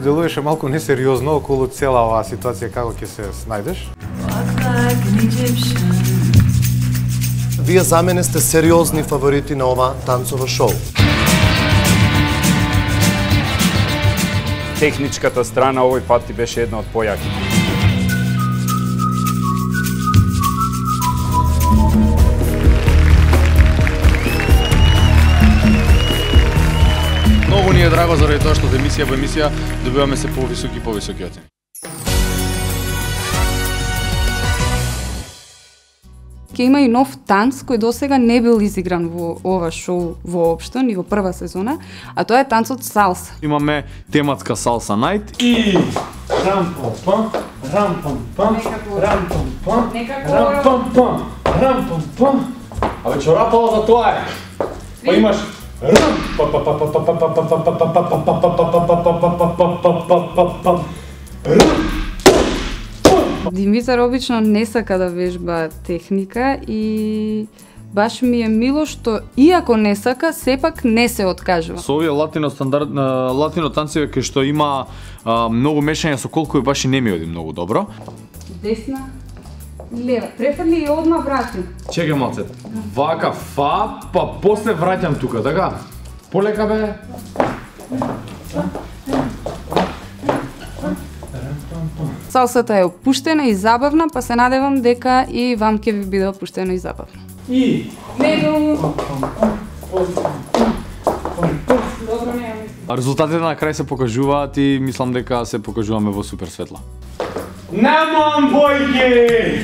делуваше малку несериозно околу цела оваа ситуација, како ќе се снајдеш? Вие за мене сте сериозни фаворити на ова танцово шоу. Техничката страна овој пат ти беше една од појаки. Многу ни е драго заради тоа што од емисија во емисија добиваме се повисоки и повисоки оцени. Ќе има и нов танц кој досега не бил изигран во ова шоу воопшто, ни во прва сезона, а тоа е танцот салса. Имаме тематска салса најт И рам-пам-пам, рам-пам-пам, рам-пам-пам, рам-пам-пам, рам-пам-пам. Абе, чорапало за тоа е. Па имаш Димитар обично не сака да вежба техника и баш ми е мило што иако не сака, сепак не се откажува. Со овие латино танцеви кај што има многу мешање со колку баш и не ми оди многу добро. Десна, лева, префрли и одма врати. Чекај малце. Вака фа, па после враќам тука, така? Полека бе. Салсата е опуштена и забавна, па се надевам дека и вам ќе ви биде опуштено и забавно. И Него! Резултатите на крај се покажуваат и мислам дека се покажуваме во супер светла. Намон бојки!